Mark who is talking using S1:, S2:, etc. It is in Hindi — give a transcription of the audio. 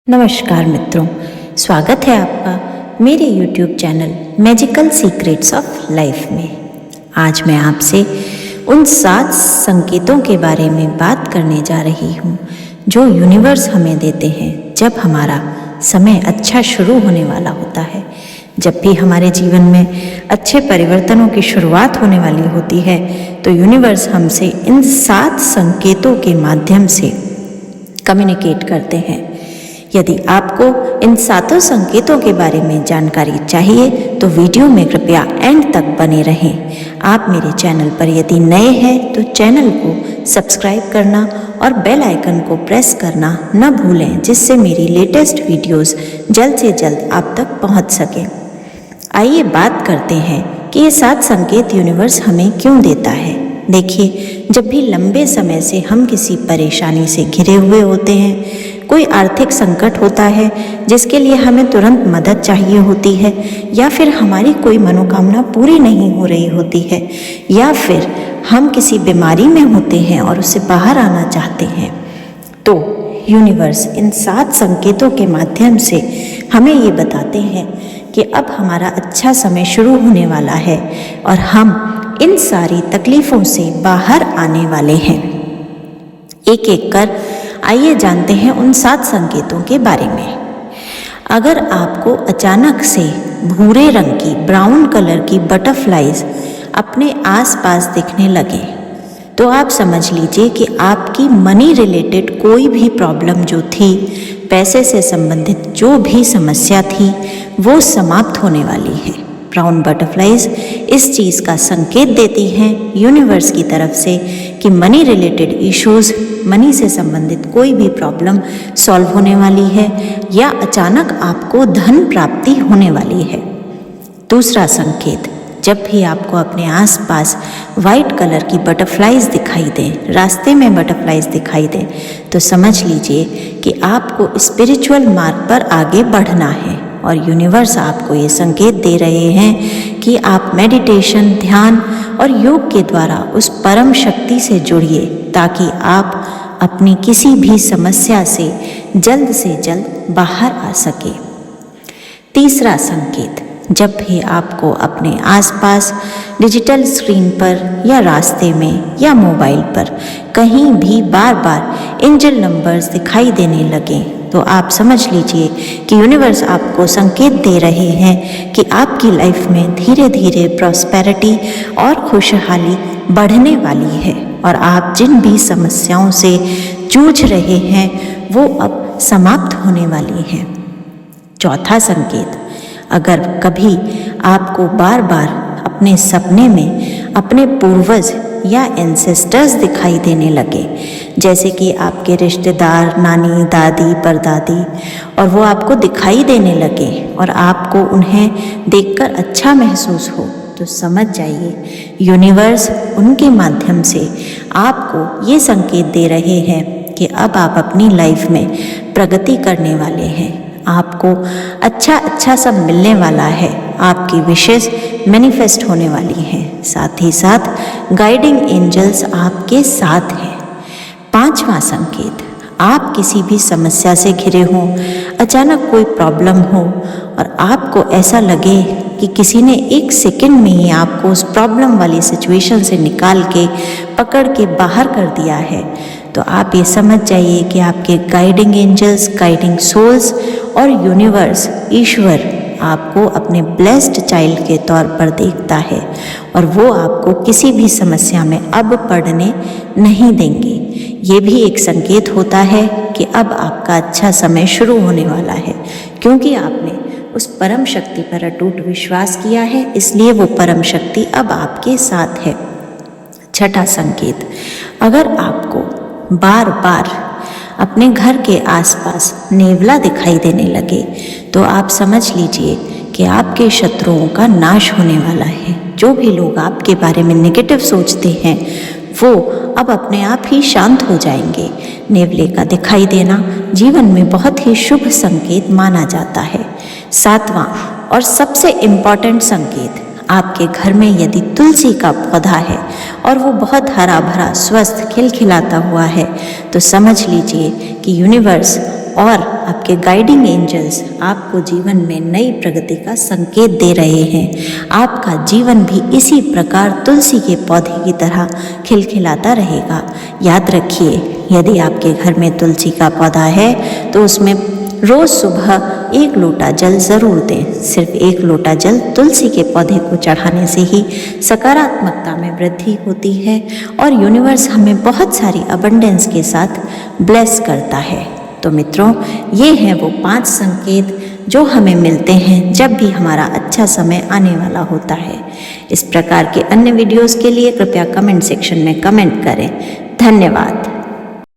S1: नमस्कार मित्रों, स्वागत है आपका मेरे YouTube channel magical secrets of life में। आज मैं आपसे उन 7 संकेतों के बारे में बात करने जा रही हूँ जो यूनिवर्स हमें देते हैं जब हमारा समय अच्छा शुरू होने वाला होता है। जब भी हमारे जीवन में अच्छे परिवर्तनों की शुरुआत होने वाली होती है तो यूनिवर्स हमसे इन 7 संकेतों के माध्यम से कम्युनिकेट करते हैं। यदि आपको इन 7 संकेतों के बारे में जानकारी चाहिए तो वीडियो में कृपया एंड तक बने रहें। आप मेरे चैनल पर यदि नए हैं तो चैनल को सब्सक्राइब करना और बेल आइकन को प्रेस करना न भूलें, जिससे मेरी लेटेस्ट वीडियोस जल्द से जल्द आप तक पहुंच सकें। आइए बात करते हैं कि ये 7 संकेत यूनिवर्स हमें क्यों देता है। देखिए, जब भी लंबे समय से हम किसी परेशानी से घिरे हुए होते हैं, कोई आर्थिक संकट होता है जिसके लिए हमें तुरंत मदद चाहिए होती है, या फिर हमारी कोई मनोकामना पूरी नहीं हो रही होती है, या फिर हम किसी बीमारी में होते हैं और उससे बाहर आना चाहते हैं, तो यूनिवर्स इन 7 संकेतों के माध्यम से हमें ये बताते हैं कि अब हमारा अच्छा समय शुरू होने वाला है और हम इन सारी तकलीफ़ों से बाहर आने वाले हैं। एक एक कर आइए जानते हैं उन 7 संकेतों के बारे में। अगर आपको अचानक से भूरे रंग की, ब्राउन कलर की बटरफ्लाइज अपने आसपास दिखने लगे तो आप समझ लीजिए कि आपकी मनी रिलेटेड कोई भी प्रॉब्लम जो थी, पैसे से संबंधित जो भी समस्या थी, वो समाप्त होने वाली है। ब्राउन बटरफ्लाइज इस चीज़ का संकेत देती हैं यूनिवर्स की तरफ से कि मनी रिलेटेड इश्यूज, मनी से संबंधित कोई भी प्रॉब्लम सॉल्व होने वाली है या अचानक आपको धन प्राप्ति होने वाली है। दूसरा संकेत, जब भी आपको अपने आसपास वाइट कलर की बटरफ्लाइज दिखाई दें, रास्ते में बटरफ्लाइज दिखाई दें, तो समझ लीजिए कि आपको स्पिरिचुअल मार्ग पर आगे बढ़ना है और यूनिवर्स आपको ये संकेत दे रहे हैं कि आप मेडिटेशन, ध्यान और योग के द्वारा उस परम शक्ति से जुड़िए ताकि आप अपनी किसी भी समस्या से जल्द बाहर आ सके। तीसरा संकेत, जब भी आपको अपने आसपास डिजिटल स्क्रीन पर या रास्ते में या मोबाइल पर कहीं भी बार बार एंजल नंबर्स दिखाई देने लगे तो आप समझ लीजिए कि यूनिवर्स आपको संकेत दे रहे हैं कि आपकी लाइफ में धीरे धीरे प्रॉस्पेरिटी और खुशहाली बढ़ने वाली है और आप जिन भी समस्याओं से जूझ रहे हैं वो अब समाप्त होने वाली हैं। चौथा संकेत, अगर कभी आपको बार बार अपने सपने में अपने पूर्वज या एंसेस्टर्स दिखाई देने लगे, जैसे कि आपके रिश्तेदार, नानी, दादी, परदादी, और वो आपको दिखाई देने लगे और आपको उन्हें देखकर अच्छा महसूस हो, तो समझ जाइए यूनिवर्स उनके माध्यम से आपको ये संकेत दे रहे हैं कि अब आप अपनी लाइफ में प्रगति करने वाले हैं। आपको अच्छा सब मिलने वाला है, आपकी विशेष मैनिफेस्ट होने वाली हैं, साथ ही साथ गाइडिंग एंजल्स आपके साथ हैं। 5वां संकेत, आप किसी भी समस्या से घिरे हों, अचानक कोई प्रॉब्लम हो और आपको ऐसा लगे कि किसी ने 1 सेकंड में ही आपको उस प्रॉब्लम वाली सिचुएशन से निकाल के पकड़ के बाहर कर दिया है, तो आप ये समझ जाइए कि आपके गाइडिंग एंजल्स, गाइडिंग सोल्स और यूनिवर्स, ईश्वर आपको अपने ब्लेस्ड चाइल्ड के तौर पर देखता है और वो आपको किसी भी समस्या में अब पड़ने नहीं देंगे। ये भी एक संकेत होता है कि अब आपका अच्छा समय शुरू होने वाला है, क्योंकि आपने उस परम शक्ति पर अटूट विश्वास किया है, इसलिए वो परम शक्ति अब आपके साथ है। छठा संकेत, अगर आपको बार बार अपने घर के आसपास नेवला दिखाई देने लगे तो आप समझ लीजिए कि आपके शत्रुओं का नाश होने वाला है। जो भी लोग आपके बारे में नेगेटिव सोचते हैं वो अब अपने आप ही शांत हो जाएंगे। नेवले का दिखाई देना जीवन में बहुत ही शुभ संकेत माना जाता है। 7वां और सबसे इम्पॉर्टेंट संकेत, आपके घर में यदि तुलसी का पौधा है और वो बहुत हरा भरा, स्वस्थ, खिलखिलाता हुआ है, तो समझ लीजिए कि यूनिवर्स और आपके गाइडिंग एंजल्स आपको जीवन में नई प्रगति का संकेत दे रहे हैं। आपका जीवन भी इसी प्रकार तुलसी के पौधे की तरह खिलखिलाता रहेगा। याद रखिए, यदि आपके घर में तुलसी का पौधा है तो उसमें रोज सुबह 1 लोटा जल जरूर दें। सिर्फ 1 लोटा जल तुलसी के पौधे को चढ़ाने से ही सकारात्मकता में वृद्धि होती है और यूनिवर्स हमें बहुत सारी अबंडेंस के साथ ब्लेस करता है। तो मित्रों, ये हैं वो 5 संकेत जो हमें मिलते हैं जब भी हमारा अच्छा समय आने वाला होता है। इस प्रकार के अन्य वीडियोस के लिए कृपया कमेंट सेक्शन में कमेंट करें। धन्यवाद।